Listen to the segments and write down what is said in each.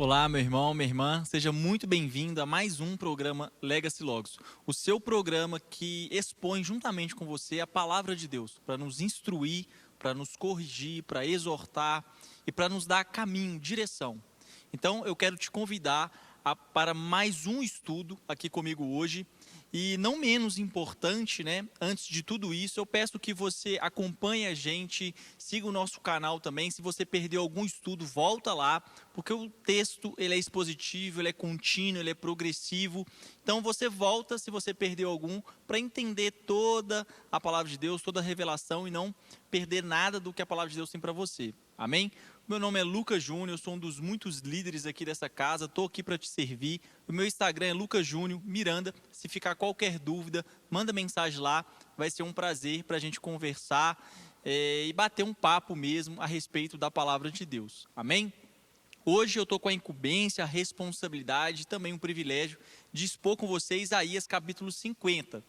Olá, meu irmão, minha irmã, seja muito bem-vindo a mais um programa Legacy Logos, o seu programa que expõe juntamente com você a palavra de Deus, para nos instruir, para nos corrigir, para exortar e para nos dar caminho, direção. Então, eu quero te convidar para mais um estudo aqui comigo hoje. E não menos importante, né? Antes de tudo isso, eu peço que você acompanhe a gente, siga o nosso canal também. Se você perdeu algum estudo, volta lá, porque o texto ele é expositivo, ele é contínuo, ele é progressivo. Então você volta, se você perdeu algum, para entender toda a palavra de Deus, toda a revelação e não perder nada do que a palavra de Deus tem para você. Amém? Meu nome é Lucas Júnior, eu sou um dos muitos líderes aqui dessa casa, estou aqui para te servir. O meu Instagram é Lucas Júnior Miranda. Se ficar qualquer dúvida, manda mensagem lá, vai ser um prazer para a gente conversar e bater um papo mesmo a respeito da palavra de Deus. Amém? Hoje eu estou com a incumbência, a responsabilidade e também o privilégio de expor com vocês Isaías capítulo 50.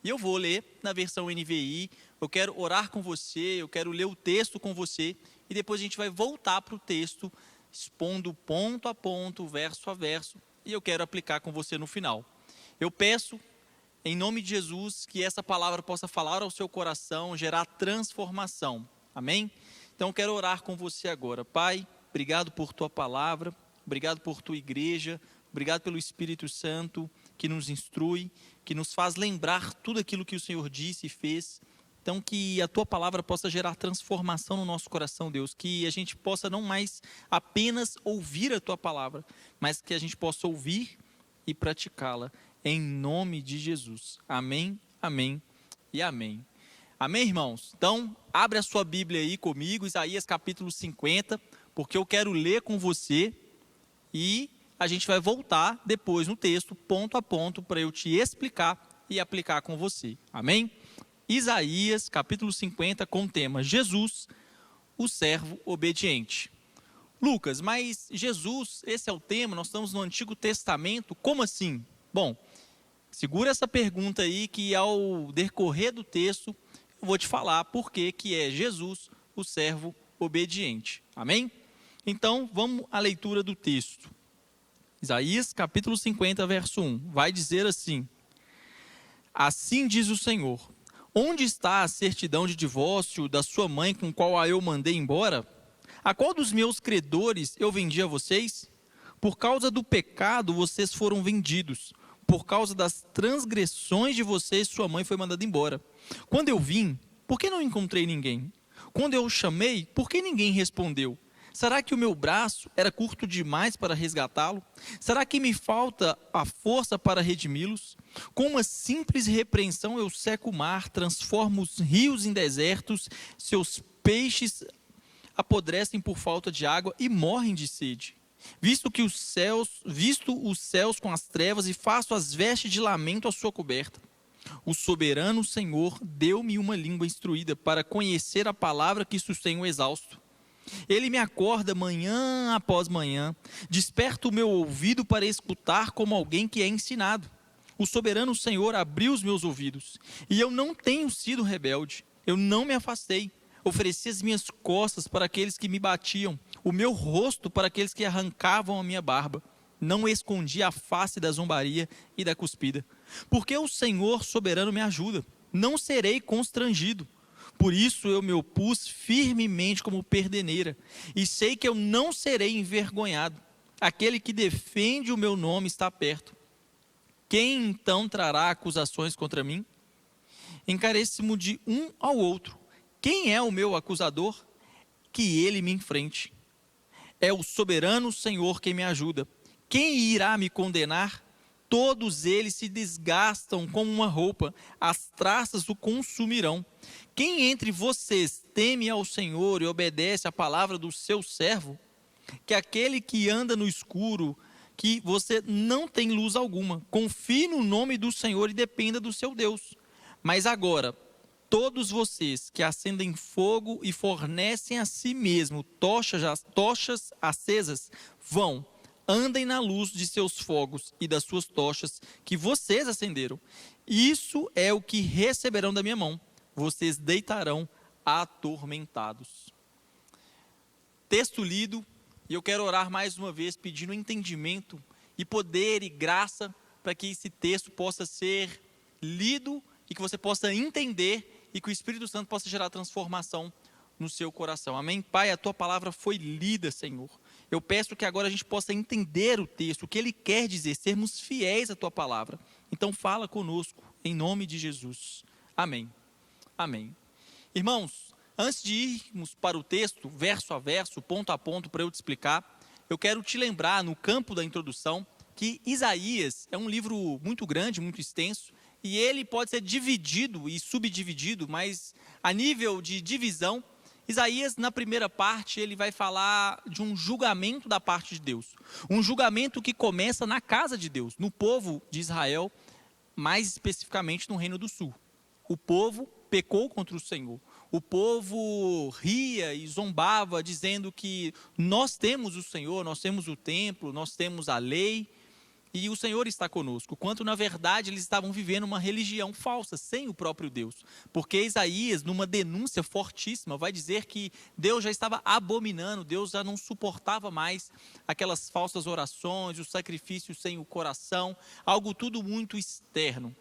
E eu vou ler na versão NVI, eu quero orar com você, eu quero ler o texto com você, e depois a gente vai voltar para o texto, expondo ponto a ponto, verso a verso, e eu quero aplicar com você no final. Eu peço, em nome de Jesus, que essa palavra possa falar ao seu coração, gerar transformação. Amém? Então eu quero orar com você agora. Pai, obrigado por tua palavra, obrigado por tua igreja, obrigado pelo Espírito Santo que nos instrui, que nos faz lembrar tudo aquilo que o Senhor disse e fez. Então, que a tua palavra possa gerar transformação no nosso coração, Deus. Que a gente possa não mais apenas ouvir a tua palavra, mas que a gente possa ouvir e praticá-la. Em nome de Jesus. Amém, amém e amém. Amém, irmãos? Então, abre a sua Bíblia aí comigo, Isaías capítulo 50, porque eu quero ler com você e a gente vai voltar depois no texto, ponto a ponto, para eu te explicar e aplicar com você. Amém? Isaías, capítulo 50, com o tema Jesus, o servo obediente. Lucas, mas Jesus, esse é o tema, nós estamos no Antigo Testamento, como assim? Bom, segura essa pergunta aí que ao decorrer do texto, eu vou te falar por que é Jesus, o servo obediente. Amém? Então, vamos à leitura do texto. Isaías, capítulo 50, verso 1, vai dizer assim: Assim diz o Senhor, onde está a certidão de divórcio da sua mãe com qual a eu mandei embora? A qual dos meus credores eu vendi a vocês? Por causa do pecado vocês foram vendidos, por causa das transgressões de vocês sua mãe foi mandada embora. Quando eu vim, por que não encontrei ninguém? Quando eu o chamei, por que ninguém respondeu? Será que o meu braço era curto demais para resgatá-lo? Será que me falta a força para redimi-los? Com uma simples repreensão eu seco o mar, transformo os rios em desertos, seus peixes apodrecem por falta de água e morrem de sede. Visto os céus com as trevas e faço as vestes de lamento à sua coberta. O soberano Senhor deu-me uma língua instruída para conhecer a palavra que sustém o exausto. Ele me acorda manhã após manhã, desperta o meu ouvido para escutar como alguém que é ensinado. O soberano Senhor abriu os meus ouvidos, e eu não tenho sido rebelde, eu não me afastei. Ofereci as minhas costas para aqueles que me batiam, o meu rosto para aqueles que arrancavam a minha barba. Não escondi a face da zombaria e da cuspida. Porque o Senhor soberano me ajuda, não serei constrangido. Por isso eu me opus firmemente como perdeneira, e sei que eu não serei envergonhado. Aquele que defende o meu nome está perto. Quem então trará acusações contra mim? Encareço-me de um ao outro. Quem é o meu acusador? Que ele me enfrente. É o soberano Senhor quem me ajuda. Quem irá me condenar? Todos eles se desgastam como uma roupa, as traças o consumirão. Quem entre vocês teme ao Senhor e obedece à palavra do seu servo? Que aquele que anda no escuro, que você não tem luz alguma, confie no nome do Senhor e dependa do seu Deus. Mas agora, todos vocês que acendem fogo e fornecem a si mesmo tochas acesas, andem na luz de seus fogos e das suas tochas que vocês acenderam. Isso é o que receberão da minha mão. Vocês deitarão atormentados. Texto lido, E eu quero orar mais uma vez pedindo entendimento e poder e graça para que esse texto possa ser lido e que você possa entender e que o Espírito Santo possa gerar transformação no seu coração. Amém? Pai, a tua palavra foi lida, Senhor. Eu peço que agora a gente possa entender o texto, o que ele quer dizer, sermos fiéis à tua palavra. Então fala conosco, em nome de Jesus. Amém. Amém. Irmãos, antes de irmos para o texto, verso a verso, ponto a ponto, para eu te explicar, eu quero te lembrar, no campo da introdução, que Isaías é um livro muito grande, muito extenso, e ele pode ser dividido e subdividido, mas a nível de divisão, Isaías, na primeira parte, ele vai falar de um julgamento da parte de Deus. Um julgamento que começa na casa de Deus, no povo de Israel, mais especificamente no Reino do Sul. O povo pecou contra o Senhor. O povo ria e zombava, dizendo que nós temos o Senhor, nós temos o templo, nós temos a lei, e o Senhor está conosco, quanto na verdade eles estavam vivendo uma religião falsa, sem o próprio Deus, porque Isaías, numa denúncia fortíssima, vai dizer que Deus já estava abominando, Deus já não suportava mais aquelas falsas orações, os sacrifícios sem o coração, algo tudo muito externo.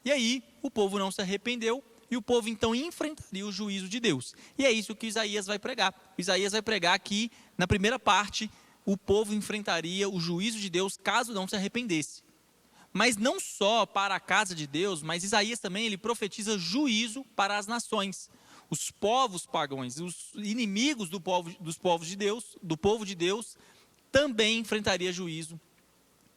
E aí, o povo não se arrependeu, e o povo então enfrentaria o juízo de Deus. E é isso que Isaías vai pregar. Isaías vai pregar que, na primeira parte, o povo enfrentaria o juízo de Deus caso não se arrependesse. Mas não só para a casa de Deus, mas Isaías também ele profetiza juízo para as nações. Os povos pagãos, os inimigos dos povos de Deus, do povo de Deus, também enfrentaria juízo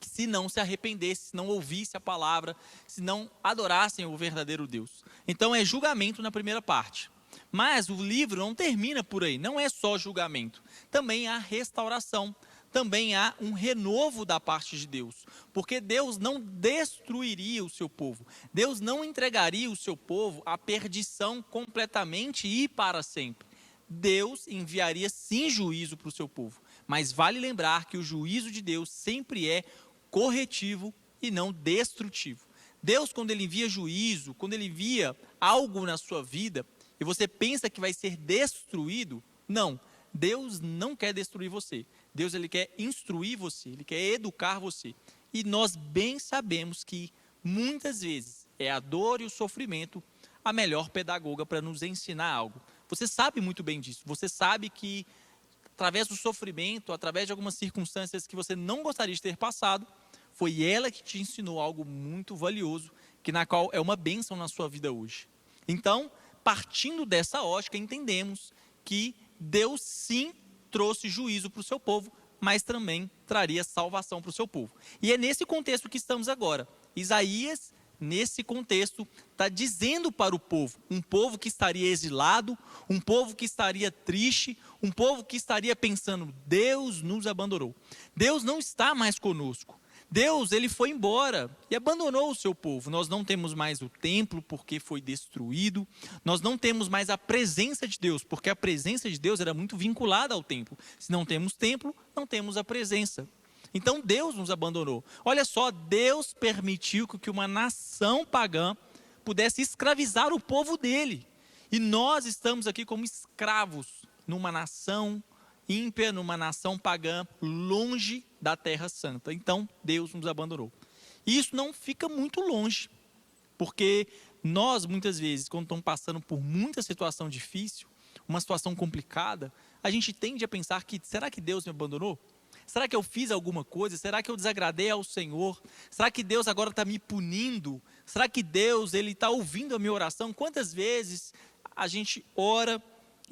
se não se arrependesse, se não ouvisse a palavra, se não adorassem o verdadeiro Deus. Então é julgamento na primeira parte. Mas o livro não termina por aí, não é só julgamento. Também há restauração, também há um renovo da parte de Deus. Porque Deus não destruiria o seu povo. Deus não entregaria o seu povo à perdição completamente e para sempre. Deus enviaria sim juízo para o seu povo. Mas vale lembrar que o juízo de Deus sempre é corretivo e não destrutivo. Deus, quando ele envia juízo, quando ele envia algo na sua vida, e você pensa que vai ser destruído, não. Deus não quer destruir você. Deus ele quer instruir você, ele quer educar você. E nós bem sabemos que muitas vezes é a dor e o sofrimento a melhor pedagoga para nos ensinar algo. Você sabe muito bem disso. Você sabe que através do sofrimento, através de algumas circunstâncias que você não gostaria de ter passado, foi ela que te ensinou algo muito valioso, que na qual é uma bênção na sua vida hoje. Então, partindo dessa ótica, entendemos que Deus sim trouxe juízo para o seu povo, mas também traria salvação para o seu povo. E é nesse contexto que estamos agora. Isaías, nesse contexto, está dizendo para o povo, um povo que estaria exilado, um povo que estaria triste, um povo que estaria pensando, Deus nos abandonou. Deus não está mais conosco. Deus, ele foi embora e abandonou o seu povo. Nós não temos mais o templo porque foi destruído. Nós não temos mais a presença de Deus, porque a presença de Deus era muito vinculada ao templo. Se não temos templo, não temos a presença. Então Deus nos abandonou. Olha só, Deus permitiu que uma nação pagã pudesse escravizar o povo dele. E nós estamos aqui como escravos numa nação ímpia, numa nação pagã, longe da terra santa. Então Deus nos abandonou. E isso não fica muito longe, porque nós muitas vezes, quando estamos passando por muita situação difícil, uma situação complicada, a gente tende a pensar que, será que Deus me abandonou? Será que eu fiz alguma coisa? Será que eu desagradei ao Senhor? Será que Deus agora está me punindo? Será que Deus está ouvindo a minha oração? Quantas vezes a gente ora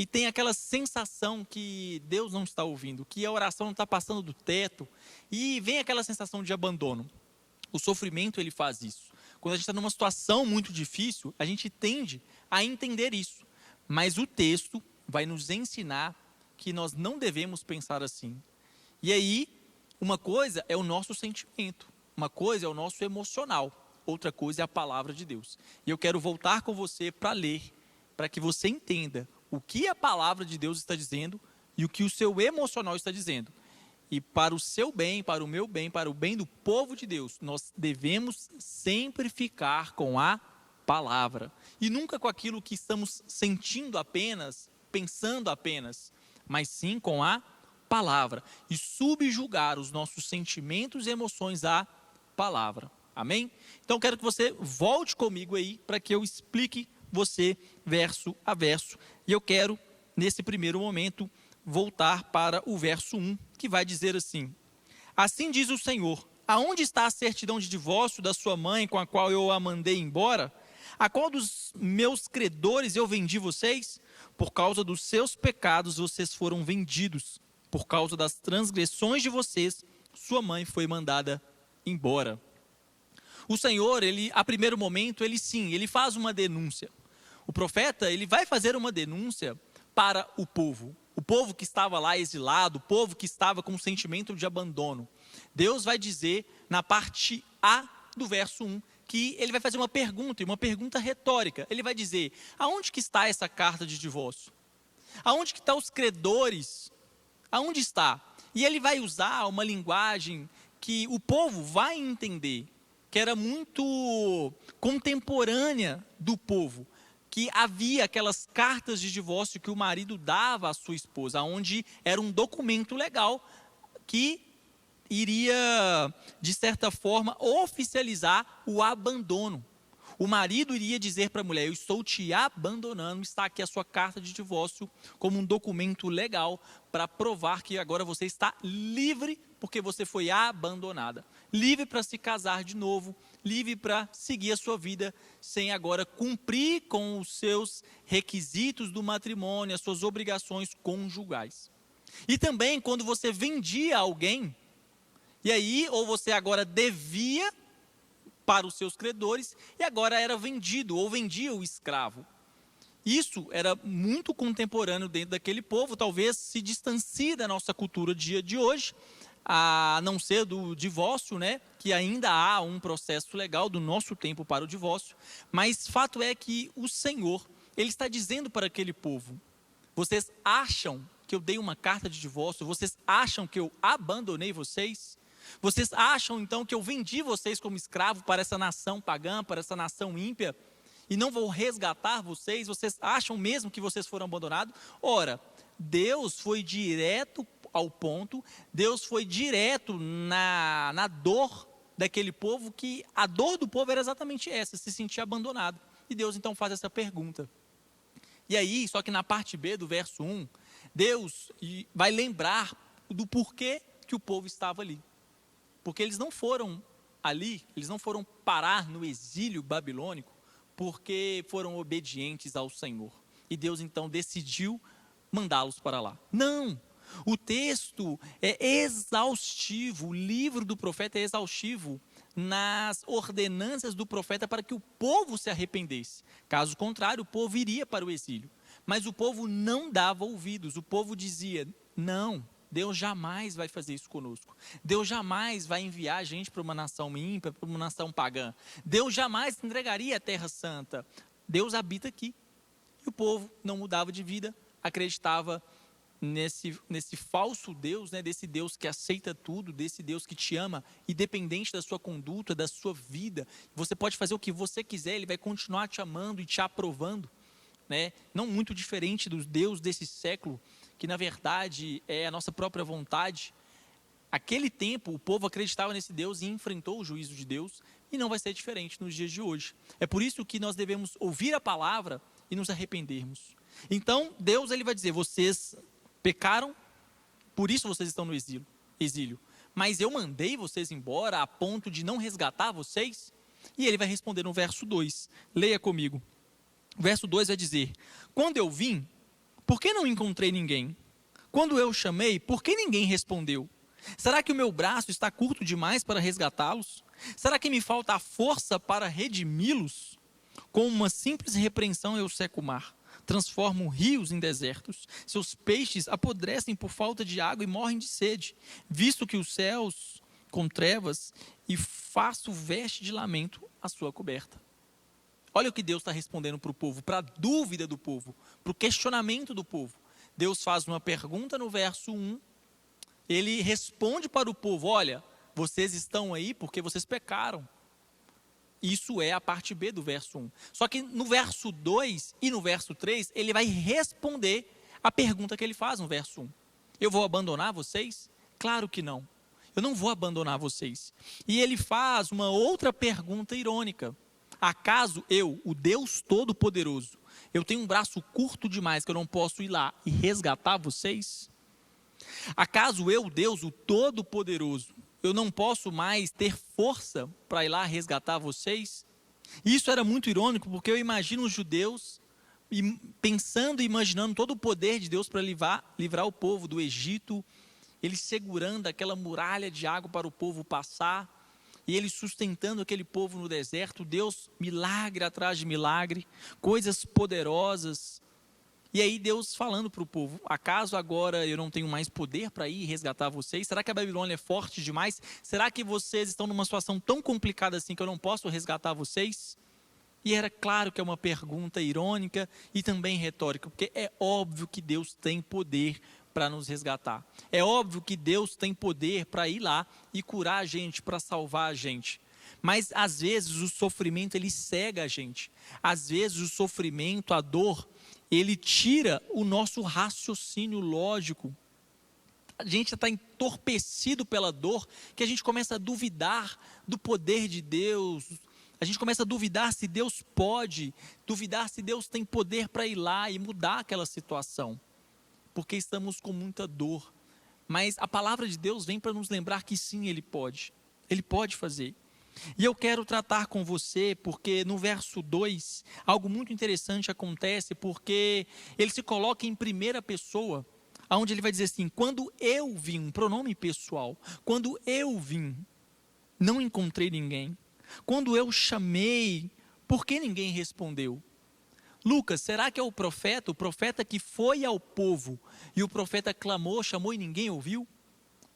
e tem aquela sensação que Deus não está ouvindo, que a oração não está passando do teto, e vem aquela sensação de abandono. O sofrimento ele faz isso. Quando a gente está numa situação muito difícil, a gente tende a entender isso. Mas o texto vai nos ensinar que nós não devemos pensar assim. E aí, uma coisa é o nosso sentimento, uma coisa é o nosso emocional, outra coisa é a palavra de Deus. E eu quero voltar com você para ler, para que você entenda o que a palavra de Deus está dizendo e o que o seu emocional está dizendo. E para o seu bem, para o meu bem, para o bem do povo de Deus, nós devemos sempre ficar com a palavra. E nunca com aquilo que estamos sentindo apenas, pensando apenas, mas sim com a palavra e subjugar os nossos sentimentos e emoções à palavra. Amém? Então quero que você volte comigo aí para que eu explique você verso a verso. E eu quero, nesse primeiro momento, voltar para o verso 1, que vai dizer assim: assim diz o Senhor, aonde está a certidão de divórcio da sua mãe com a qual eu a mandei embora? A qual dos meus credores eu vendi vocês? Por causa dos seus pecados vocês foram vendidos. Por causa das transgressões de vocês, sua mãe foi mandada embora. O Senhor, a primeiro momento, ele faz uma denúncia. O profeta, ele vai fazer uma denúncia para o povo que estava lá exilado, o povo que estava com um sentimento de abandono. Deus vai dizer, na parte A do verso 1, que ele vai fazer uma pergunta, e uma pergunta retórica. Ele vai dizer: aonde que está essa carta de divórcio? Aonde que estão os credores? Aonde está? E ele vai usar uma linguagem que o povo vai entender, que era muito contemporânea do povo, que havia aquelas cartas de divórcio que o marido dava à sua esposa, onde era um documento legal que iria, de certa forma, oficializar o abandono. O marido iria dizer para a mulher: eu estou te abandonando, está aqui a sua carta de divórcio como um documento legal para provar que agora você está livre porque você foi abandonada. Livre para se casar de novo, livre para seguir a sua vida sem agora cumprir com os seus requisitos do matrimônio, as suas obrigações conjugais. E também quando você vendia alguém, e aí ou você agora devia para os seus credores e agora era vendido ou vendia o escravo. Isso era muito contemporâneo dentro daquele povo, talvez se distancie da nossa cultura dia de hoje, a não ser do divórcio, né, que ainda há um processo legal do nosso tempo para o divórcio, mas fato é que o Senhor, ele está dizendo para aquele povo: vocês acham que eu dei uma carta de divórcio? Vocês acham que eu abandonei vocês? Vocês acham então que eu vendi vocês como escravo para essa nação pagã, para essa nação ímpia, e não vou resgatar vocês? Vocês acham mesmo que vocês foram abandonados? Ora, Deus foi direto ao ponto, Deus foi direto na dor daquele povo, que a dor do povo era exatamente essa, se sentir abandonado. E Deus então faz essa pergunta. E aí, só que na parte B do verso 1, Deus vai lembrar do porquê que o povo estava ali. Porque eles não foram ali, eles não foram parar no exílio babilônico porque foram obedientes ao Senhor. E Deus então decidiu mandá-los para lá. Não! O texto é exaustivo, o livro do profeta é exaustivo nas ordenanças do profeta para que o povo se arrependesse. Caso contrário, o povo iria para o exílio. Mas o povo não dava ouvidos, o povo dizia: não, Deus jamais vai fazer isso conosco. Deus jamais vai enviar a gente para uma nação ímpia, para uma nação pagã. Deus jamais entregaria a terra santa. Deus habita aqui. E o povo não mudava de vida, acreditava nesse falso Deus, né, desse Deus que aceita tudo, desse Deus que te ama, independente da sua conduta, da sua vida. Você pode fazer o que você quiser, Ele vai continuar te amando e te aprovando, né? Não muito diferente do Deus desse século, que na verdade é a nossa própria vontade. Aquele tempo o povo acreditava nesse Deus e enfrentou o juízo de Deus, e não vai ser diferente nos dias de hoje. É por isso que nós devemos ouvir a palavra e nos arrependermos. Então Deus, ele vai dizer: vocês pecaram, por isso vocês estão no exílio. Mas eu mandei vocês embora a ponto de não resgatar vocês? E ele vai responder no verso 2. Leia comigo. O verso 2 vai dizer: quando eu vim, por que não encontrei ninguém? Quando eu chamei, por que ninguém respondeu? Será que o meu braço está curto demais para resgatá-los? Será que me falta a força para redimi-los? Com uma simples repreensão eu seco o mar, transformo rios em desertos. Seus peixes apodrecem por falta de água e morrem de sede. Visto que os céus com trevas, e faço veste de lamento a sua coberta. Olha o que Deus está respondendo para o povo, para a dúvida do povo, para o questionamento do povo. Deus faz uma pergunta no verso 1, ele responde para o povo: olha, vocês estão aí porque vocês pecaram. Isso é a parte B do verso 1. Só que no verso 2 e no verso 3, ele vai responder a pergunta que ele faz no verso 1. Eu vou abandonar vocês? Claro que não. Eu não vou abandonar vocês. E ele faz uma outra pergunta irônica. Acaso eu, o Deus Todo-Poderoso, eu tenho um braço curto demais que eu não posso ir lá e resgatar vocês? Acaso eu, Deus, o Todo-Poderoso, eu não posso mais ter força para ir lá resgatar vocês? Isso era muito irônico, porque eu imagino os judeus pensando e imaginando todo o poder de Deus para livrar o povo do Egito, ele segurando aquela muralha de água para o povo passar, e ele sustentando aquele povo no deserto, Deus milagre atrás de milagre, coisas poderosas. E aí Deus falando para o povo, acaso agora eu não tenho mais poder para ir resgatar vocês? Será que a Babilônia é forte demais? Será que vocês estão numa situação tão complicada assim que eu não posso resgatar vocês? E era claro que é uma pergunta irônica e também retórica, porque é óbvio que Deus tem poder para nos resgatar. É óbvio que Deus tem poder para ir lá e curar a gente, para salvar a gente. Mas às vezes o sofrimento ele cega a gente. Às vezes o sofrimento, a dor, ele tira o nosso raciocínio lógico. A gente está entorpecido pela dor, que a gente começa a duvidar do poder de Deus. A gente começa a duvidar se Deus pode, duvidar se Deus tem poder para ir lá e mudar aquela situação. Porque estamos com muita dor. Mas a palavra de Deus vem para nos lembrar que sim, Ele pode fazer. E eu quero tratar com você, porque no verso 2, algo muito interessante acontece, porque ele se coloca em primeira pessoa, onde ele vai dizer assim, quando eu vim, um pronome pessoal, quando eu vim, não encontrei ninguém. Quando eu chamei, por que ninguém respondeu? Lucas, será que é o profeta que foi ao povo, e o profeta clamou, chamou e ninguém ouviu?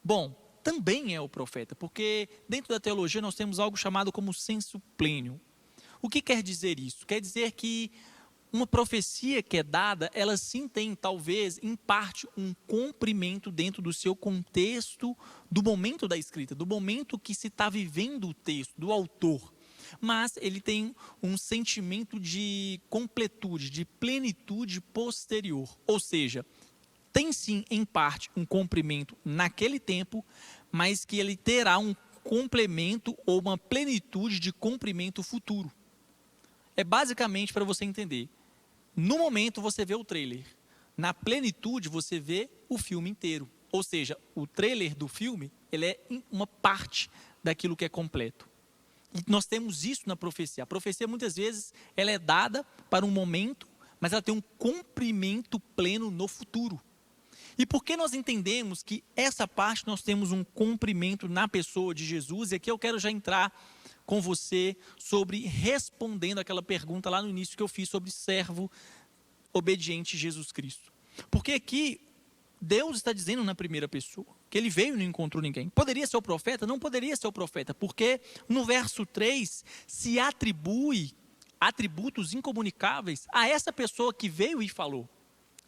Bom, também é o profeta, porque dentro da teologia nós temos algo chamado como sensu plenium. O que quer dizer isso? Quer dizer que uma profecia que é dada, ela sim tem, talvez, em parte, um cumprimento dentro do seu contexto, do momento da escrita, do momento que se está vivendo o texto, do autor. Mas ele tem um sentimento de completude, de plenitude posterior. Ou seja, tem sim, em parte, um cumprimento naquele tempo, mas que ele terá um complemento ou uma plenitude de cumprimento futuro. É basicamente para você entender. No momento você vê o trailer. Na plenitude você vê o filme inteiro. Ou seja, o trailer do filme, ele é uma parte daquilo que é completo. E nós temos isso na profecia. A profecia, muitas vezes, ela é dada para um momento, mas ela tem um cumprimento pleno no futuro. E por que nós entendemos que essa parte nós temos um cumprimento na pessoa de Jesus? E aqui eu quero já entrar com você sobre respondendo aquela pergunta lá no início que eu fiz sobre servo obediente Jesus Cristo. Porque aqui Deus está dizendo na primeira pessoa que ele veio e não encontrou ninguém. Poderia ser o profeta? Não poderia ser o profeta, porque no verso 3 se atribui atributos incomunicáveis a essa pessoa que veio e falou.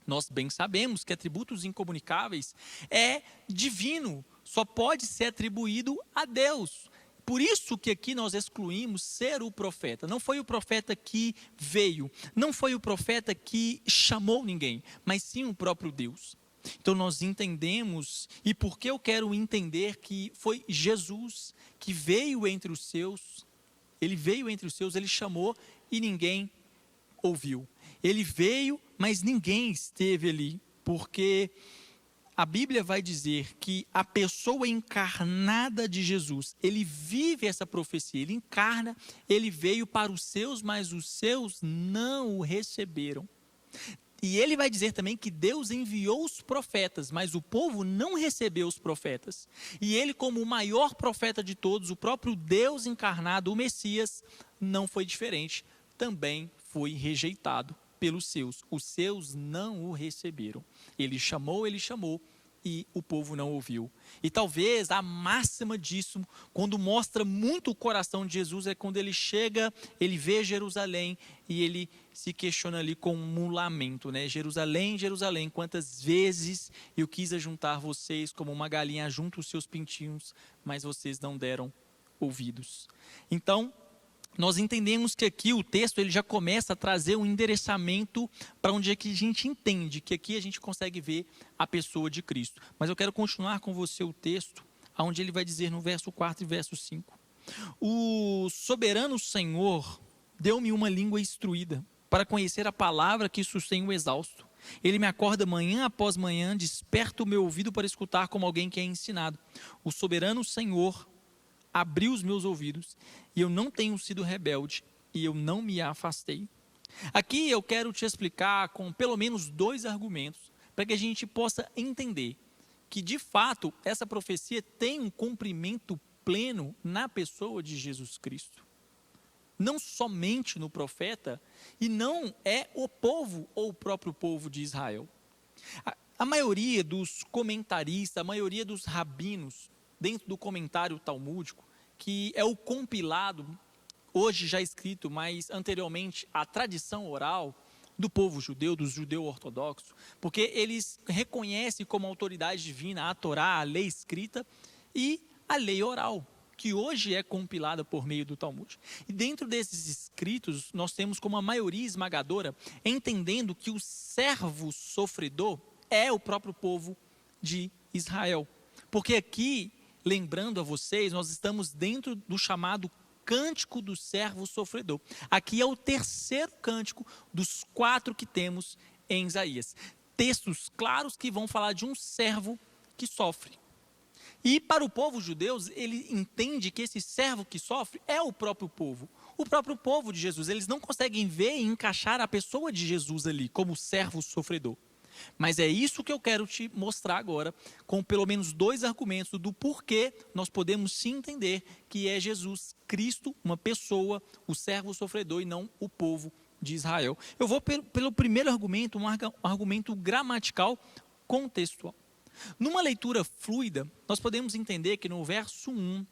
Nós bem sabemos que atributos incomunicáveis é divino, só pode ser atribuído a Deus. Por isso que aqui nós excluímos ser o profeta. Não foi o profeta que veio, não foi o profeta que chamou ninguém, mas sim o próprio Deus. Então nós entendemos, e por que eu quero entender que foi Jesus que veio entre os seus, ele chamou e ninguém ouviu. Ele veio, mas ninguém esteve ali, porque a Bíblia vai dizer que a pessoa encarnada de Jesus, ele vive essa profecia, ele encarna, ele veio para os seus, mas os seus não o receberam. E ele vai dizer também que Deus enviou os profetas, mas o povo não recebeu os profetas. E ele, como o maior profeta de todos, o próprio Deus encarnado, o Messias, não foi diferente, também foi rejeitado pelos seus. Os seus não o receberam. Ele chamou e o povo não ouviu. E talvez a máxima disso, quando mostra muito o coração de Jesus, é quando ele chega, ele vê Jerusalém e ele se questiona ali com um lamento, né? Jerusalém, Jerusalém, quantas vezes eu quis ajuntar vocês como uma galinha junta os seus pintinhos, mas vocês não deram ouvidos. Então, nós entendemos que aqui o texto ele já começa a trazer um endereçamento para onde é que a gente entende, que aqui a gente consegue ver a pessoa de Cristo. Mas eu quero continuar com você o texto, onde ele vai dizer no verso 4 e verso 5. O soberano Senhor deu-me uma língua instruída, para conhecer a palavra que sustém o exausto. Ele me acorda manhã após manhã, desperta o meu ouvido para escutar como alguém que é ensinado. O soberano Senhor abriu os meus ouvidos, e eu não tenho sido rebelde, e eu não me afastei. Aqui eu quero te explicar com pelo menos 2 argumentos, para que a gente possa entender que, de fato, essa profecia tem um cumprimento pleno na pessoa de Jesus Cristo. Não somente no profeta, e não é o povo ou o próprio povo de Israel. A maioria dos comentaristas, a maioria dos rabinos, dentro do comentário talmúdico, que é o compilado, hoje já escrito, mas anteriormente a tradição oral do povo judeu, dos judeus ortodoxos, porque eles reconhecem como autoridade divina a Torá, a lei escrita e a lei oral, que hoje é compilada por meio do Talmud. E dentro desses escritos, nós temos como a maioria esmagadora, entendendo que o servo sofredor é o próprio povo de Israel. Porque aqui, lembrando a vocês, nós estamos dentro do chamado cântico do servo sofredor. Aqui é o terceiro cântico dos 4 que temos em Isaías. Textos claros que vão falar de um servo que sofre. E para o povo judeu, ele entende que esse servo que sofre é o próprio povo de Jesus. Eles não conseguem ver e encaixar a pessoa de Jesus ali como servo sofredor. Mas é isso que eu quero te mostrar agora, com pelo menos 2 argumentos do porquê nós podemos sim entender que é Jesus Cristo, uma pessoa, o servo sofredor e não o povo de Israel. Eu vou pelo primeiro argumento, um argumento gramatical contextual. Numa leitura fluida, nós podemos entender que no verso 1,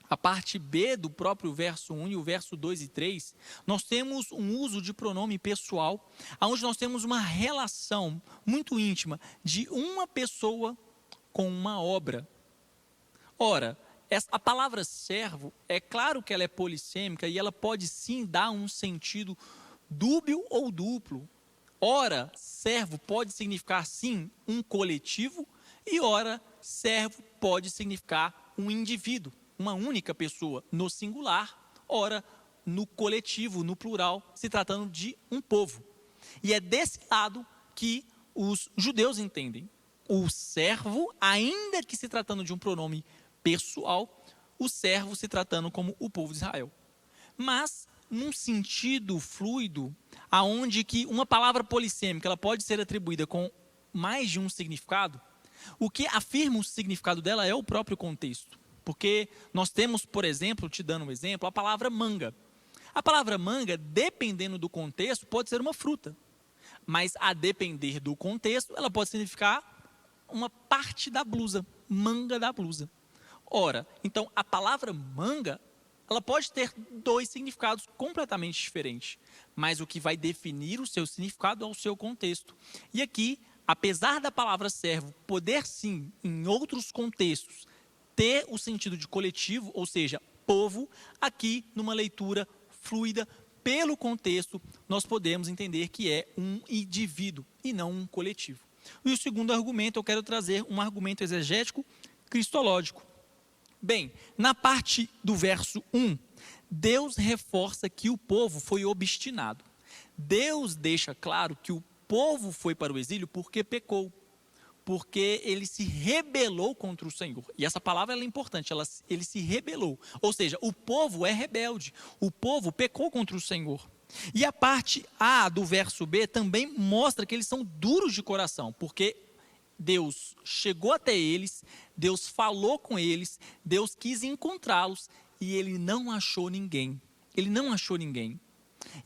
a parte B do próprio verso 1 e o verso 2 e 3, nós temos um uso de pronome pessoal, onde nós temos uma relação muito íntima de uma pessoa com uma obra. Ora, a palavra servo, é claro que ela é polissêmica e ela pode sim dar um sentido dúbio ou duplo. Ora, servo pode significar sim um coletivo e ora, servo pode significar um indivíduo, uma única pessoa no singular, ora no coletivo, no plural, se tratando de um povo. E é desse lado que os judeus entendem. O servo, ainda que se tratando de um pronome pessoal, o servo se tratando como o povo de Israel. Mas, num sentido fluido, aonde que uma palavra polissêmica ela pode ser atribuída com mais de um significado, o que afirma o significado dela é o próprio contexto. Porque nós temos, por exemplo, te dando um exemplo, a palavra manga. A palavra manga, dependendo do contexto, pode ser uma fruta. Mas a depender do contexto, ela pode significar uma parte da blusa, manga da blusa. Ora, então a palavra manga, ela pode ter 2 significados completamente diferentes. Mas o que vai definir o seu significado é o seu contexto. E aqui, apesar da palavra servo poder sim, em outros contextos, ter o sentido de coletivo, ou seja, povo, aqui numa leitura fluida, pelo contexto, nós podemos entender que é um indivíduo e não um coletivo. E o segundo argumento, eu quero trazer um argumento exegético cristológico. Bem, na parte do verso 1, Deus reforça que o povo foi obstinado. Deus deixa claro que o povo foi para o exílio porque pecou. Porque ele se rebelou contra o Senhor. E essa palavra é importante, ele se rebelou. Ou seja, o povo é rebelde, o povo pecou contra o Senhor. E a parte A do verso B também mostra que eles são duros de coração, porque Deus chegou até eles, Deus falou com eles, Deus quis encontrá-los e ele não achou ninguém. Ele não achou ninguém.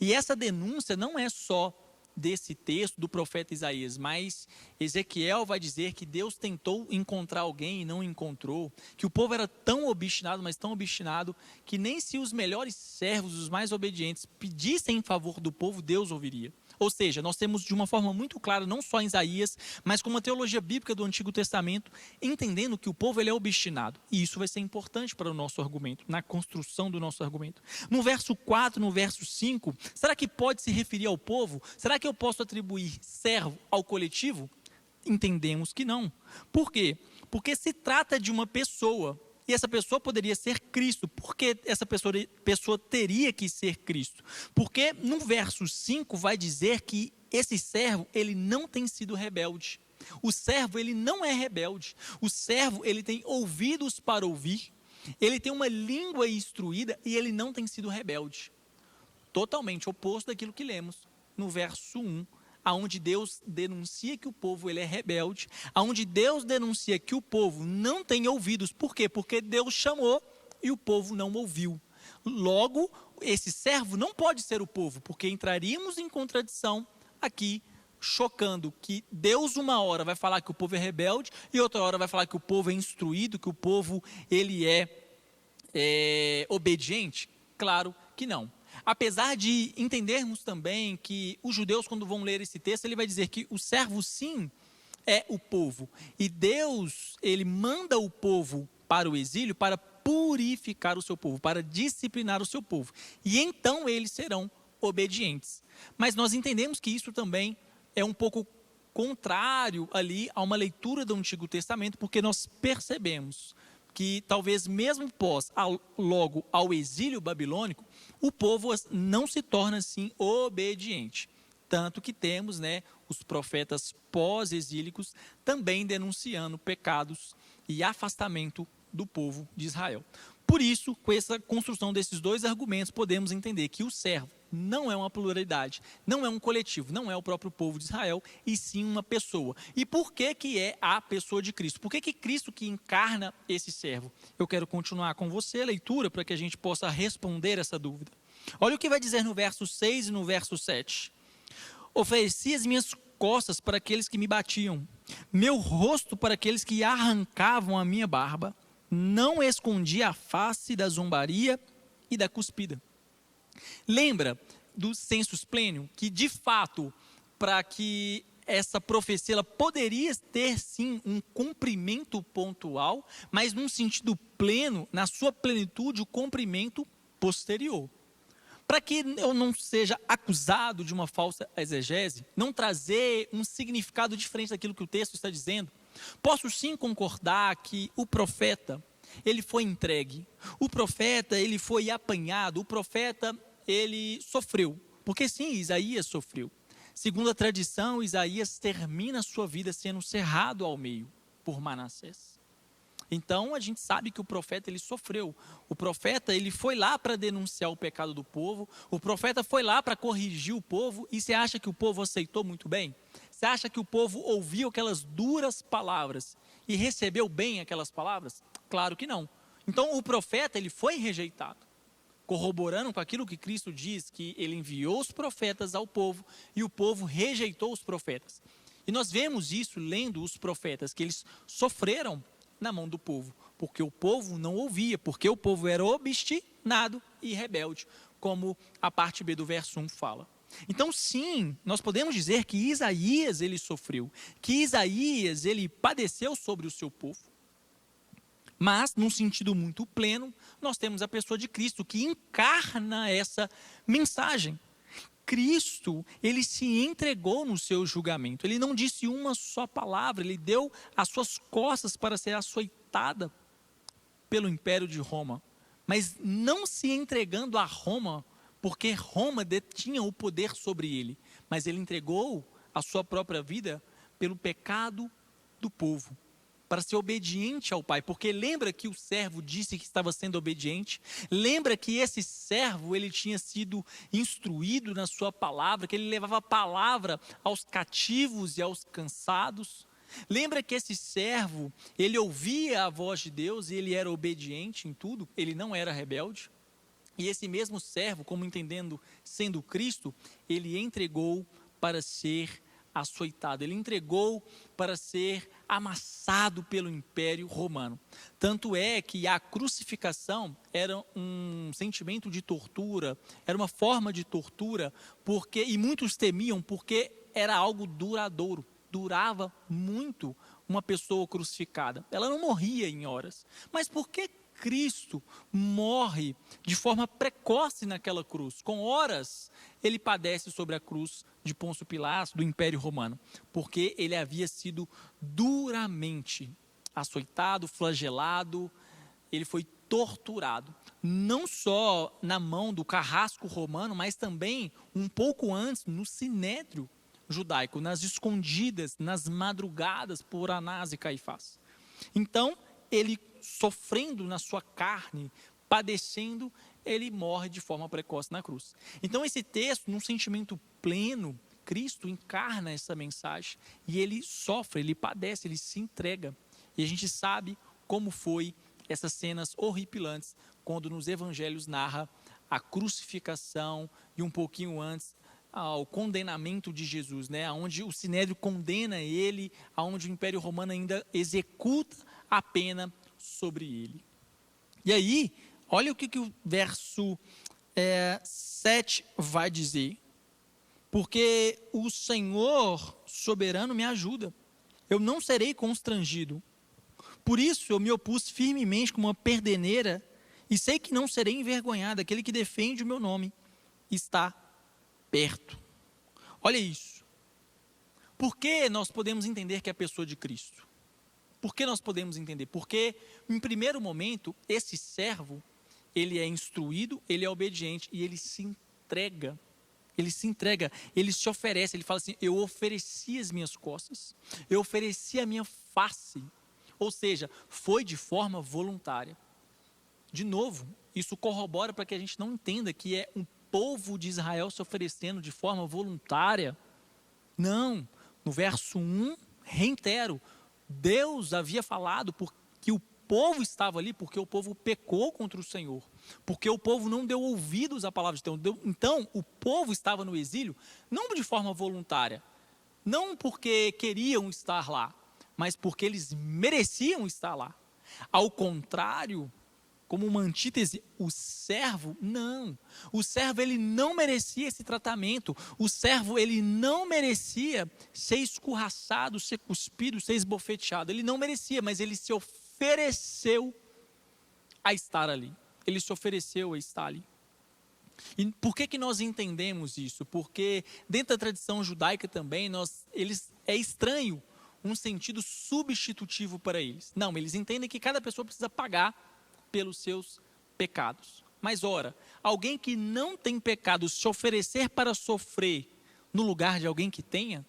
E essa denúncia não é só desse texto do profeta Isaías, mas Ezequiel vai dizer que Deus tentou encontrar alguém e não encontrou, que o povo era tão obstinado, mas tão obstinado, que nem se os melhores servos, os mais obedientes, pedissem em favor do povo, Deus ouviria. Ou seja, nós temos de uma forma muito clara, não só em Isaías, mas com uma teologia bíblica do Antigo Testamento, entendendo que o povo ele é obstinado. E isso vai ser importante para o nosso argumento, na construção do nosso argumento. No verso 4, no verso 5, será que pode se referir ao povo? Será que eu posso atribuir servo ao coletivo? Entendemos que não. Por quê? Porque se trata de uma pessoa. E essa pessoa poderia ser Cristo. Por que essa pessoa teria que ser Cristo? Porque no verso 5 vai dizer que esse servo, ele não tem sido rebelde. O servo, ele não é rebelde. O servo, ele tem ouvidos para ouvir, ele tem uma língua instruída e ele não tem sido rebelde. Totalmente oposto daquilo que lemos no verso 1. Aonde Deus denuncia que o povo ele é rebelde, aonde Deus denuncia que o povo não tem ouvidos. Por quê? Porque Deus chamou e o povo não ouviu. Logo, esse servo não pode ser o povo, porque entraríamos em contradição aqui, chocando que Deus uma hora vai falar que o povo é rebelde e outra hora vai falar que o povo é instruído, que o povo ele é obediente. Claro que não. Apesar de entendermos também que os judeus, quando vão ler esse texto, ele vai dizer que o servo, sim, é o povo. E Deus, ele manda o povo para o exílio para purificar o seu povo, para disciplinar o seu povo. E então eles serão obedientes. Mas nós entendemos que isso também é um pouco contrário ali a uma leitura do Antigo Testamento, porque nós percebemos que talvez mesmo logo ao exílio babilônico, o povo não se torna assim obediente. Tanto que temos os profetas pós-exílicos também denunciando pecados e afastamento do povo de Israel. Por isso, com essa construção desses dois argumentos, podemos entender que o servo não é uma pluralidade, não é um coletivo, não é o próprio povo de Israel, e sim uma pessoa. E por que que é a pessoa de Cristo? Por que que Cristo que encarna esse servo? Eu quero continuar com você a leitura para que a gente possa responder essa dúvida. Olha o que vai dizer no verso 6 e no verso 7. Ofereci as minhas costas para aqueles que me batiam, meu rosto para aqueles que arrancavam a minha barba, não escondi a face da zombaria e da cuspida. Lembra do sensus plenium, que de fato, para que essa profecia ela poderia ter sim um cumprimento pontual, mas num sentido pleno, na sua plenitude, o cumprimento posterior. Para que eu não seja acusado de uma falsa exegese, não trazer um significado diferente daquilo que o texto está dizendo, posso sim concordar que o profeta, ele foi entregue, o profeta, ele foi apanhado, o profeta, ele sofreu, porque sim, Isaías sofreu. Segundo a tradição, Isaías termina a sua vida sendo cerrado ao meio por Manassés. Então, a gente sabe que o profeta, ele sofreu. O profeta, ele foi lá para denunciar o pecado do povo. O profeta foi lá para corrigir o povo. E você acha que o povo aceitou muito bem? Você acha que o povo ouviu aquelas duras palavras e recebeu bem aquelas palavras? Claro que não. Então, o profeta, ele foi rejeitado. Corroborando com aquilo que Cristo diz, que ele enviou os profetas ao povo e o povo rejeitou os profetas. E nós vemos isso lendo os profetas, que eles sofreram na mão do povo, porque o povo não ouvia, porque o povo era obstinado e rebelde, como a parte B do verso 1 fala. Então sim, nós podemos dizer que Isaías ele sofreu, que Isaías ele padeceu sobre o seu povo. Mas, num sentido muito pleno, nós temos a pessoa de Cristo, que encarna essa mensagem. Cristo, ele se entregou no seu julgamento, ele não disse uma só palavra, ele deu as suas costas para ser açoitada pelo Império de Roma, mas não se entregando a Roma, porque Roma detinha o poder sobre ele, mas ele entregou a sua própria vida pelo pecado do povo, para ser obediente ao Pai, porque lembra que o servo disse que estava sendo obediente, lembra que esse servo, ele tinha sido instruído na sua palavra, que ele levava a palavra aos cativos e aos cansados, lembra que esse servo, ele ouvia a voz de Deus e ele era obediente em tudo, ele não era rebelde, e esse mesmo servo, como entendendo, sendo Cristo, ele entregou para ser açoitado, ele entregou para ser amassado pelo Império Romano. Tanto é que a crucificação era um sentimento de tortura, era uma forma de tortura, e muitos temiam porque era algo duradouro, durava muito uma pessoa crucificada. Ela não morria em horas. Mas por que Cristo morre de forma precoce naquela cruz? Com horas, ele padece sobre a cruz de Pôncio Pilatos, do Império Romano, porque ele havia sido duramente açoitado, flagelado, ele foi torturado, não só na mão do carrasco romano, mas também um pouco antes no sinédrio judaico, nas escondidas, nas madrugadas por Anás e Caifás. Então, ele sofrendo na sua carne, padecendo, ele morre de forma precoce na cruz. Então esse texto, num sentimento pleno, Cristo encarna essa mensagem e ele sofre, ele padece, ele se entrega. E a gente sabe como foi essas cenas horripilantes quando nos evangelhos narra a crucificação e um pouquinho antes ao condenamento de Jesus, né? Onde o sinédrio condena ele, onde o Império Romano ainda executa a pena sobre ele. E aí, olha o que o verso 7 vai dizer. Porque o Senhor soberano me ajuda, eu não serei constrangido. Por isso eu me opus firmemente como uma perdeneira, e sei que não serei envergonhado. Aquele que defende o meu nome está perto. Olha isso. Por que nós podemos entender que é a pessoa de Cristo? Por que nós podemos entender? Porque, em primeiro momento, esse servo, ele é instruído, ele é obediente e ele se entrega. Ele se entrega, ele se oferece, ele fala assim: eu ofereci as minhas costas, eu ofereci a minha face. Ou seja, foi de forma voluntária. De novo, isso corrobora para que a gente não entenda que é um povo de Israel se oferecendo de forma voluntária. Não, no verso 1, reitero, Deus havia falado que o povo estava ali porque o povo pecou contra o Senhor, porque o povo não deu ouvidos à palavra de Deus. Então, o povo estava no exílio, não de forma voluntária, não porque queriam estar lá, mas porque eles mereciam estar lá. Ao contrário, como uma antítese, o servo, não. O servo, ele não merecia esse tratamento. O servo, ele não merecia ser escorraçado, ser cuspido, ser esbofeteado. Ele não merecia, mas ele se ofereceu a estar ali. Ele se ofereceu a estar ali. E por que nós entendemos isso? Porque dentro da tradição judaica também, é estranho um sentido substitutivo para eles. Não, eles entendem que cada pessoa precisa pagar pelos seus pecados. Mas ora, alguém que não tem pecado se oferecer para sofrer no lugar de alguém que tenha,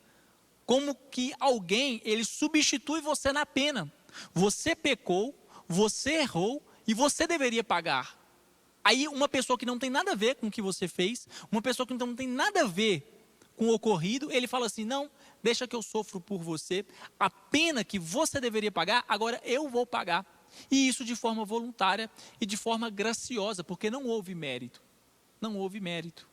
como que alguém, ele substitui você na pena. Você pecou, você errou e você deveria pagar. Aí uma pessoa que não tem nada a ver com o que você fez, uma pessoa que não tem nada a ver com o ocorrido, ele fala assim: não, deixa que eu sofro por você, a pena que você deveria pagar, agora eu vou pagar. E isso de forma voluntária e de forma graciosa, porque não houve mérito. Não houve mérito.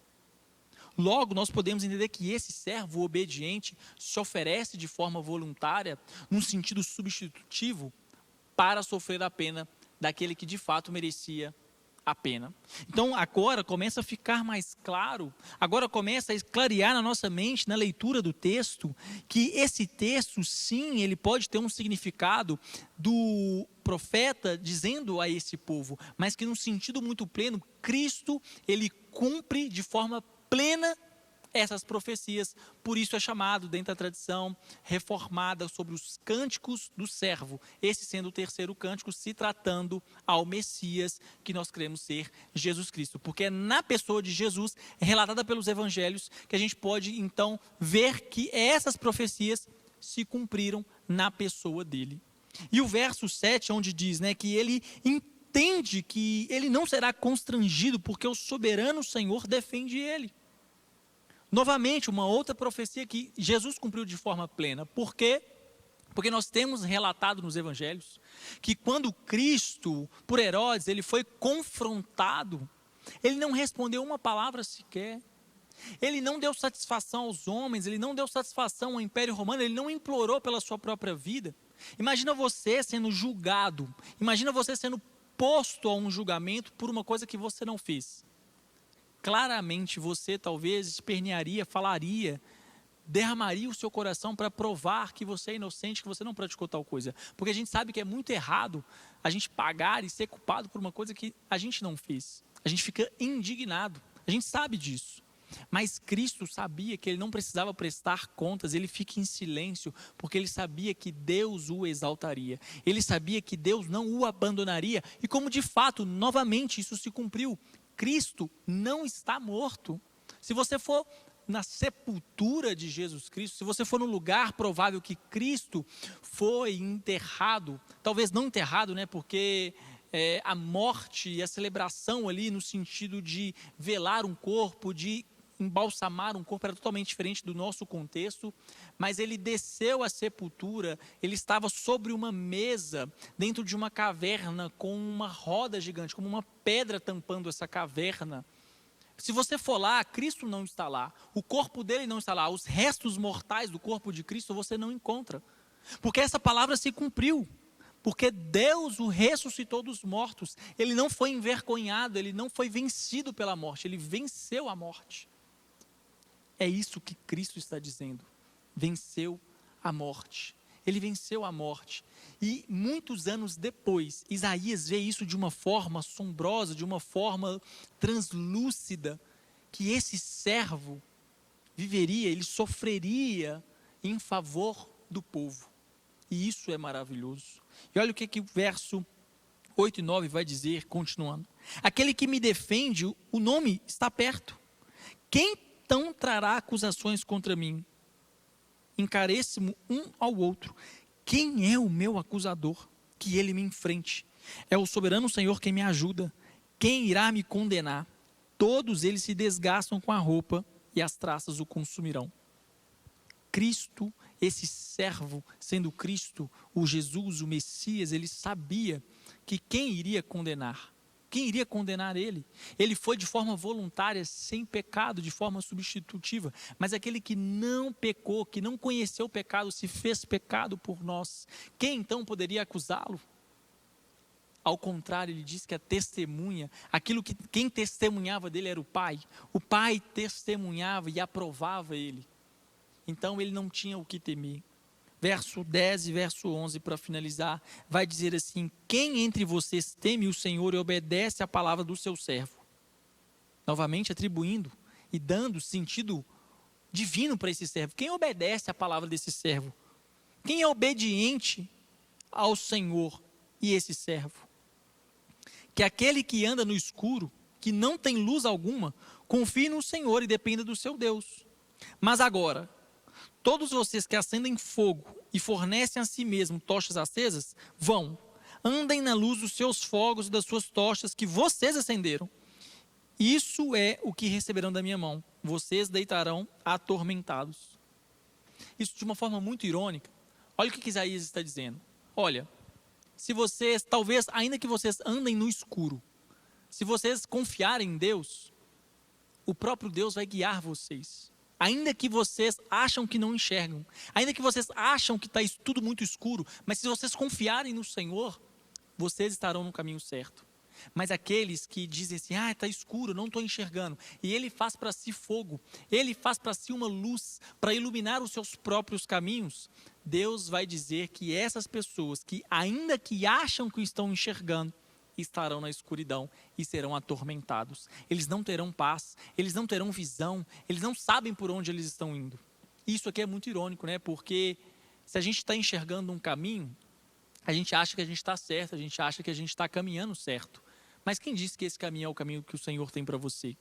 Logo, nós podemos entender que esse servo obediente se oferece de forma voluntária, num sentido substitutivo, para sofrer a pena daquele que de fato merecia a pena. Então agora começa a ficar mais claro, agora começa a clarear na nossa mente, na leitura do texto, que esse texto sim, ele pode ter um significado do profeta dizendo a esse povo, mas que num sentido muito pleno, Cristo, ele cumpre de forma plena essas profecias. Por isso é chamado, dentro da tradição reformada, sobre os cânticos do servo, esse sendo o terceiro cântico, se tratando ao Messias, que nós cremos ser Jesus Cristo, porque é na pessoa de Jesus, relatada pelos evangelhos, que a gente pode então ver que essas profecias se cumpriram na pessoa dele. E o verso 7, onde diz, né, que ele entende que ele não será constrangido, porque o soberano Senhor defende ele. Novamente, uma outra profecia que Jesus cumpriu de forma plena. Por quê? Porque nós temos relatado nos evangelhos que quando Cristo, por Herodes, ele foi confrontado, ele não respondeu uma palavra sequer. Ele não deu satisfação aos homens, ele não deu satisfação ao Império Romano, ele não implorou pela sua própria vida. Imagina você sendo julgado, imagina você sendo posto a um julgamento por uma coisa que você não fez. Claramente você talvez espernearia, falaria, derramaria o seu coração para provar que você é inocente, que você não praticou tal coisa. Porque a gente sabe que é muito errado a gente pagar e ser culpado por uma coisa que a gente não fez. A gente fica indignado, a gente sabe disso. Mas Cristo sabia que ele não precisava prestar contas, ele fica em silêncio, porque ele sabia que Deus o exaltaria. Ele sabia que Deus não o abandonaria, e como de fato, novamente, isso se cumpriu. Cristo não está morto. Se você for na sepultura de Jesus Cristo, se você for no lugar provável que Cristo foi enterrado, talvez não enterrado, porque a morte e a celebração ali no sentido de velar um corpo, de embalsamar um corpo era totalmente diferente do nosso contexto, mas ele desceu à sepultura, ele estava sobre uma mesa, dentro de uma caverna, com uma roda gigante, como uma pedra tampando essa caverna. Se você for lá, Cristo não está lá, o corpo dele não está lá, os restos mortais do corpo de Cristo você não encontra, porque essa palavra se cumpriu, porque Deus o ressuscitou dos mortos, ele não foi envergonhado, ele não foi vencido pela morte, ele venceu a morte. É isso que Cristo está dizendo, venceu a morte, ele venceu a morte, e muitos anos depois, Isaías vê isso de uma forma assombrosa, de uma forma translúcida, que esse servo viveria, ele sofreria em favor do povo, e isso é maravilhoso. E olha o que o verso 8 e 9 vai dizer, continuando: aquele que me defende, o nome está perto, quem então trará acusações contra mim? Encareço-me um ao outro. Quem é o meu acusador? Que ele me enfrente. É o soberano Senhor quem me ajuda. Quem irá me condenar? Todos eles se desgastam com a roupa e as traças o consumirão. Cristo, esse servo, sendo Cristo, o Jesus, o Messias, ele sabia que quem iria condenar? Quem iria condenar ele? Ele foi de forma voluntária, sem pecado, de forma substitutiva. Mas aquele que não pecou, que não conheceu o pecado, se fez pecado por nós. Quem então poderia acusá-lo? Ao contrário, ele diz que a testemunha, quem testemunhava dele era o Pai. O Pai testemunhava e aprovava ele. Então ele não tinha o que temer. Verso 10 e verso 11, para finalizar, vai dizer assim: quem entre vocês teme o Senhor e obedece à palavra do seu servo? Novamente atribuindo e dando sentido divino para esse servo. Quem obedece à palavra desse servo? Quem é obediente ao Senhor e esse servo? Que aquele que anda no escuro, que não tem luz alguma, confie no Senhor e dependa do seu Deus. Mas agora, todos vocês que acendem fogo e fornecem a si mesmo tochas acesas, andem na luz dos seus fogos e das suas tochas que vocês acenderam. Isso é o que receberão da minha mão. Vocês deitarão atormentados. Isso de uma forma muito irônica. Olha o que Isaías está dizendo. Olha, se vocês, talvez, ainda que vocês andem no escuro, se vocês confiarem em Deus, o próprio Deus vai guiar vocês. Ainda que vocês acham que não enxergam, ainda que vocês acham que está tudo muito escuro, mas se vocês confiarem no Senhor, vocês estarão no caminho certo. Mas aqueles que dizem assim, está escuro, não estou enxergando, e ele faz para si fogo, ele faz para si uma luz, para iluminar os seus próprios caminhos, Deus vai dizer que essas pessoas que ainda que acham que estão enxergando, estarão na escuridão e serão atormentados. Eles não terão paz, eles não terão visão, eles não sabem por onde eles estão indo. Isso aqui é muito irônico, porque se a gente está enxergando um caminho, a gente acha que a gente está certo, a gente acha que a gente está caminhando certo. Mas quem disse que esse caminho é o caminho que o Senhor tem para você?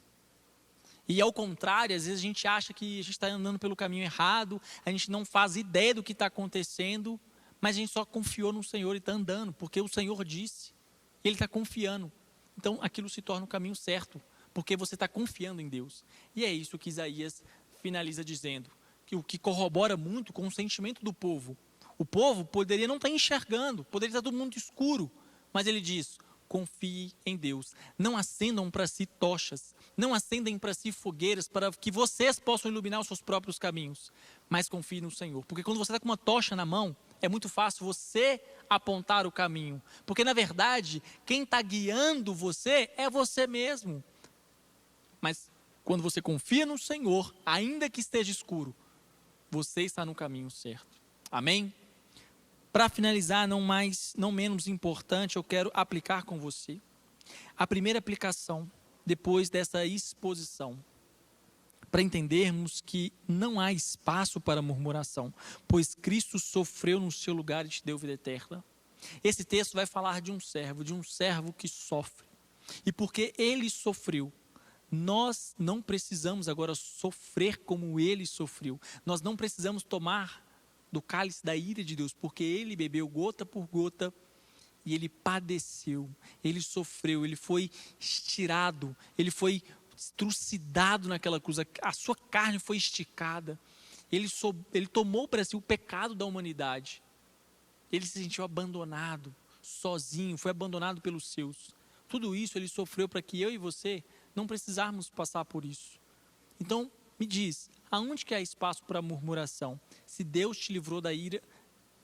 E ao contrário, às vezes a gente acha que a gente está andando pelo caminho errado, a gente não faz ideia do que está acontecendo, mas a gente só confiou no Senhor e está andando, porque o Senhor disse. Ele está confiando, então aquilo se torna o caminho certo, porque você está confiando em Deus. E é isso que Isaías finaliza dizendo, que o que corrobora muito com o sentimento do povo. O povo poderia não estar enxergando, poderia estar todo mundo escuro, mas ele diz, confie em Deus. Não acendam para si tochas, não acendem para si fogueiras para que vocês possam iluminar os seus próprios caminhos, mas confie no Senhor. Porque quando você está com uma tocha na mão, é muito fácil você apontar o caminho. Porque na verdade, quem está guiando você é você mesmo. Mas quando você confia no Senhor, ainda que esteja escuro, você está no caminho certo. Amém? Para finalizar, não menos importante, eu quero aplicar com você a primeira aplicação, depois dessa exposição, para entendermos que não há espaço para murmuração, pois Cristo sofreu no seu lugar e te deu vida eterna. Esse texto vai falar de um servo que sofre. E porque ele sofreu, nós não precisamos agora sofrer como ele sofreu. Nós não precisamos tomar do cálice da ira de Deus, porque ele bebeu gota por gota e ele padeceu, ele sofreu, ele foi estirado, ele foi trucidado naquela cruz, a sua carne foi esticada, ele tomou para si o pecado da humanidade, ele se sentiu abandonado, sozinho, foi abandonado pelos seus. Tudo isso ele sofreu para que eu e você não precisarmos passar por isso. Então, me diz, aonde que há espaço para murmuração? Se Deus te livrou da ira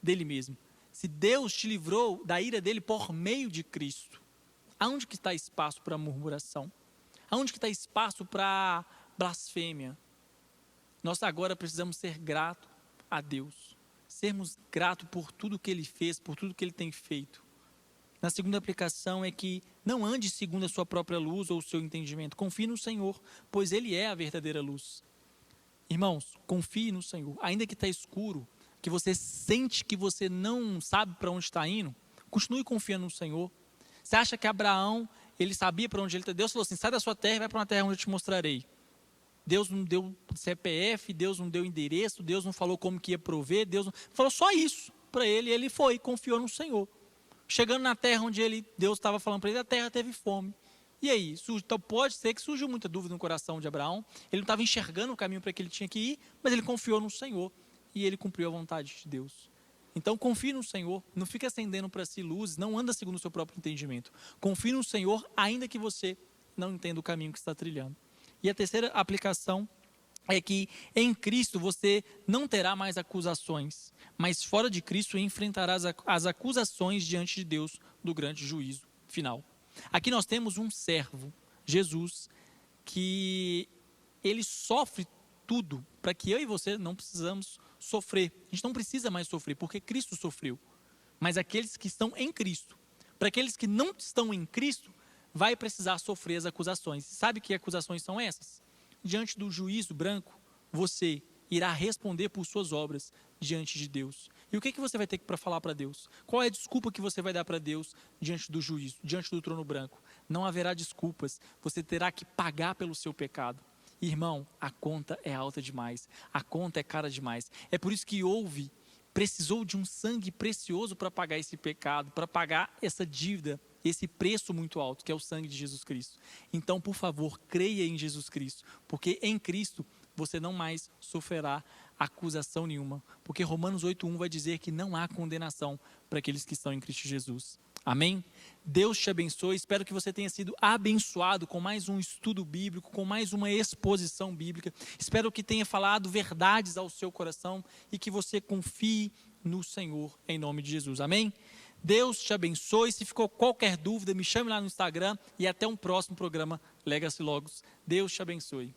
dele mesmo, se Deus te livrou da ira dele por meio de Cristo, aonde que está espaço para murmuração? Aonde que está espaço para blasfêmia? Nós agora precisamos ser gratos a Deus, sermos gratos por tudo que ele fez, por tudo que ele tem feito. Na segunda aplicação é que não ande segundo a sua própria luz ou o seu entendimento. Confie no Senhor, pois ele é a verdadeira luz. Irmãos, confie no Senhor. Ainda que está escuro, que você sente que você não sabe para onde está indo, continue confiando no Senhor. Você acha que Abraão, ele sabia para onde ele está? Deus falou assim, sai da sua terra e vai para uma terra onde eu te mostrarei. Deus não deu CPF, Deus não deu endereço, Deus não falou como que ia prover, Deus não... falou só isso para ele, e ele foi, confiou no Senhor. Chegando na terra onde Deus estava falando para ele, a terra teve fome. E aí? Então pode ser que surgiu muita dúvida no coração de Abraão. Ele não estava enxergando o caminho para que ele tinha que ir, mas ele confiou no Senhor. E ele cumpriu a vontade de Deus. Então confie no Senhor, não fique acendendo para si luzes, não anda segundo o seu próprio entendimento. Confie no Senhor, ainda que você não entenda o caminho que está trilhando. E a terceira aplicação é que em Cristo você não terá mais acusações, mas fora de Cristo enfrentarás as acusações diante de Deus do grande juízo final. Aqui nós temos um servo, Jesus, que ele sofre tudo para que eu e você não precisamos sofrer. A gente não precisa mais sofrer, porque Cristo sofreu. Mas aqueles que estão em Cristo, para aqueles que não estão em Cristo, vai precisar sofrer as acusações. Sabe que acusações são essas? Diante do juízo branco, você irá responder por suas obras diante de Deus. E o que você vai ter para falar para Deus? Qual é a desculpa que você vai dar para Deus diante do juízo, diante do trono branco? Não haverá desculpas, você terá que pagar pelo seu pecado. Irmão, a conta é alta demais, a conta é cara demais. É por isso que precisou de um sangue precioso para pagar esse pecado, para pagar essa dívida, esse preço muito alto, que é o sangue de Jesus Cristo. Então, por favor, creia em Jesus Cristo, porque em Cristo você não mais sofrerá acusação nenhuma, porque Romanos 8:1 vai dizer que não há condenação para aqueles que estão em Cristo Jesus. Amém? Deus te abençoe, espero que você tenha sido abençoado com mais um estudo bíblico, com mais uma exposição bíblica. Espero que tenha falado verdades ao seu coração e que você confie no Senhor em nome de Jesus. Amém? Deus te abençoe, se ficou qualquer dúvida, me chame lá no Instagram e até um próximo programa Legacy Logos. Deus te abençoe.